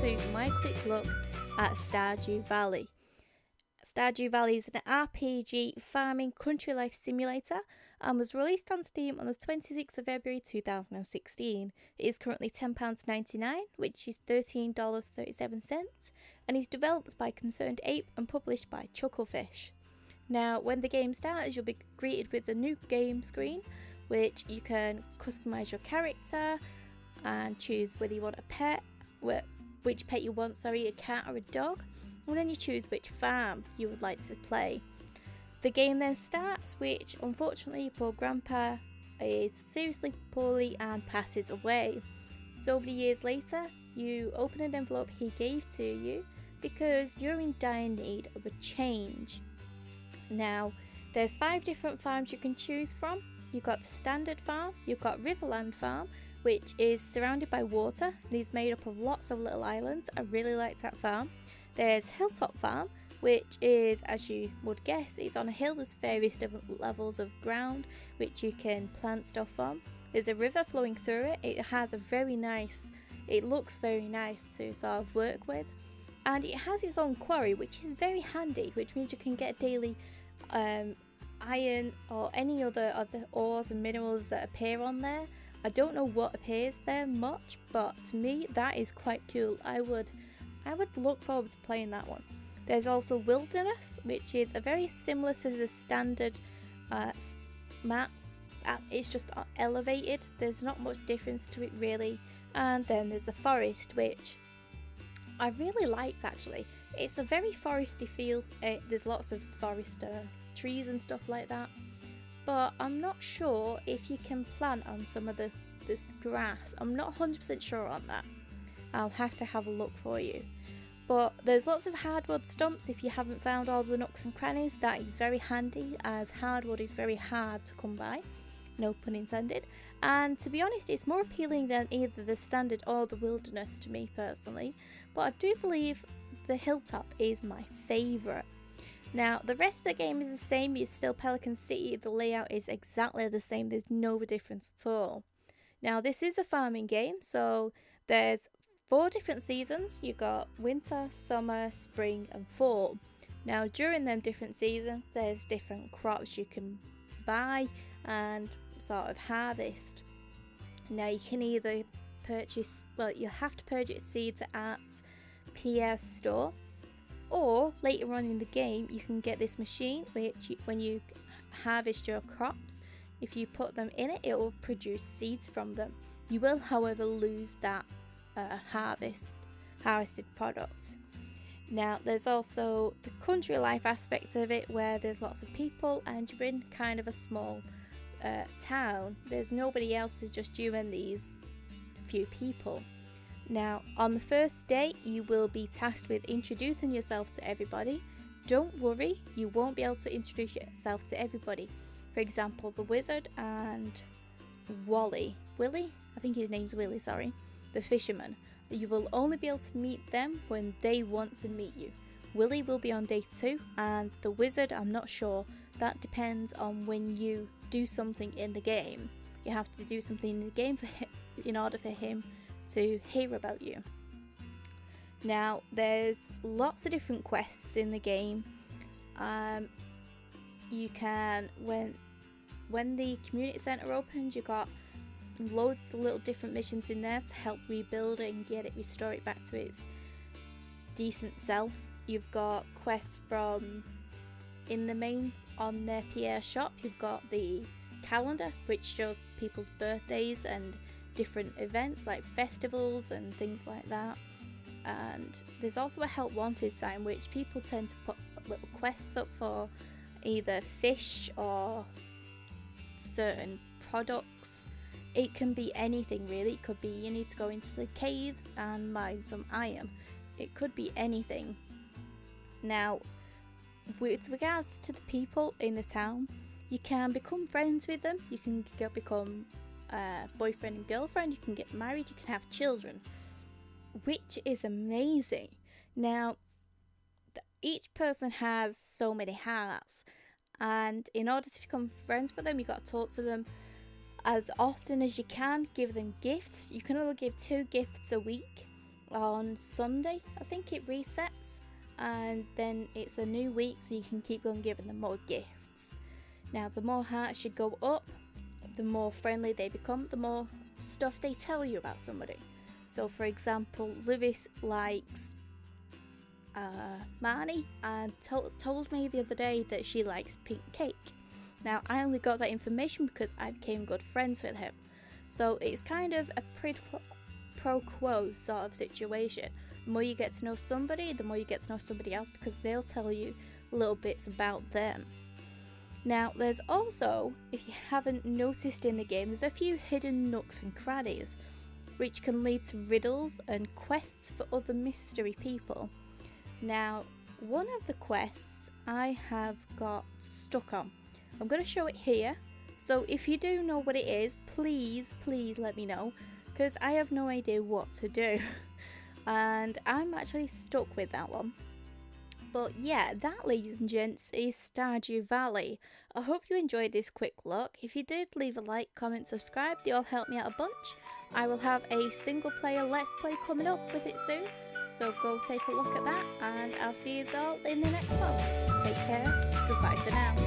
to my quick look at Stardew Valley. Stardew Valley is an RPG farming country life simulator and was released on Steam on the 26th of February 2016. It is currently £10.99, which is $13.37, and is developed by Concerned Ape and published by Chucklefish. Now, when the game starts, you'll be greeted with a new game screen, which you can customise your character and choose whether you want a pet, which pet you want, a cat or a dog, and then you choose which farm you would like to play. The game then starts, which unfortunately poor grandpa is seriously poorly and passes away. So many years later, you open an envelope he gave to you because you're in dire need of a change. Now, there's 5 different farms you can choose from. You've got the standard farm, you've got Riverland farm, which is surrounded by water and is made up of lots of little islands. I really like that farm. There's Hilltop farm, which is, as you would guess, it's on a hill. There's various different levels of ground which you can plant stuff on. There's a river flowing through it. It looks very nice to sort of work with. And it has its own quarry, which is very handy, which means you can get daily iron or any other of the ores and minerals that appear on there. I don't know what appears there much, but to me that is quite cool. I would look forward to playing that one. There's also Wilderness, which is a very similar to the standard map. It's just elevated. There's not much difference to it really. And then there's the Forest, which I really liked actually. It's a very foresty feel. There's lots of forest trees and stuff like that. But I'm not sure if you can plant on some of this grass. I'm not 100% sure on that. I'll have to have a look for you. But there's lots of hardwood stumps if you haven't found all the nooks and crannies. That is very handy, as hardwood is very hard to come by. No pun intended. And to be honest, it's more appealing than either the standard or the Wilderness to me personally. But I do believe the Hilltop is my favourite. Now, the rest of the game is the same. You're still Pelican City. The layout is exactly the same. There's no difference at all. Now, this is a farming game, so there's 4 different seasons. You've got winter, summer, spring and fall. Now, during them different seasons, there's different crops you can buy and sort of harvest. Now, you can either you have to purchase seeds at Pierre's store, or later on in the game you can get this machine which when you harvest your crops, if you put them in it, it will produce seeds from them. You will however lose that harvested products. Now there's also the country life aspect of it, where there's lots of people and you're in kind of a small town. There's nobody else, it's just you and these few people. Now, on the first day, you will be tasked with introducing yourself to everybody. Don't worry, you won't be able to introduce yourself to everybody. For example, the wizard and Willie, I think his name's Willie, the fisherman. You will only be able to meet them when they want to meet you. Willie will be on day 2, and the wizard, I'm not sure. That depends on when you do something in the game. You have to do something in the game for him, in order for him to hear about you. Now there's lots of different quests in the game. You can, when the community centre opens, you got loads of little different missions in there to help rebuild it and restore it back to its decent self. You've got quests from in the main on Pierre's shop. You've got the calendar which shows people's birthdays and different events like festivals and things like that. And there's also a help wanted sign which people tend to put little quests up for either fish or certain products. It can be anything really. It could be you need to go into the caves and mine some iron. It could be anything. Now, with regards to the people in the town, you can become friends with them. You can become boyfriend and girlfriend. You can get married. You can have children, which is amazing. Now, each person has so many hearts, and in order to become friends with them, you've got to talk to them as often as you can. Give them gifts. You can only give 2 gifts a week, on Sunday, I think it resets, and then it's a new week, so you can keep on giving them more gifts. Now, the more hearts you go up, the more friendly they become, the more stuff they tell you about somebody. So, for example, Lewis likes Marnie, and told me the other day that she likes pink cake. Now, I only got that information because I became good friends with him. So it's kind of a pro quo sort of situation. The more you get to know somebody, the more you get to know somebody else, because they'll tell you little bits about them. Now, there's also, if you haven't noticed in the game, there's a few hidden nooks and crannies, which can lead to riddles and quests for other mystery people. Now, one of the quests I have got stuck on. I'm going to show it here. So if you do know what it is, please let me know, because I have no idea what to do. And I'm actually stuck with that one. But yeah, that, ladies and gents, is Stardew Valley. I hope you enjoyed this quick look. If you did, leave a like, comment, subscribe. They all help me out a bunch. I will have a single player let's play coming up with it soon. So go take a look at that, and I'll see you all in the next one. Take care. Goodbye for now.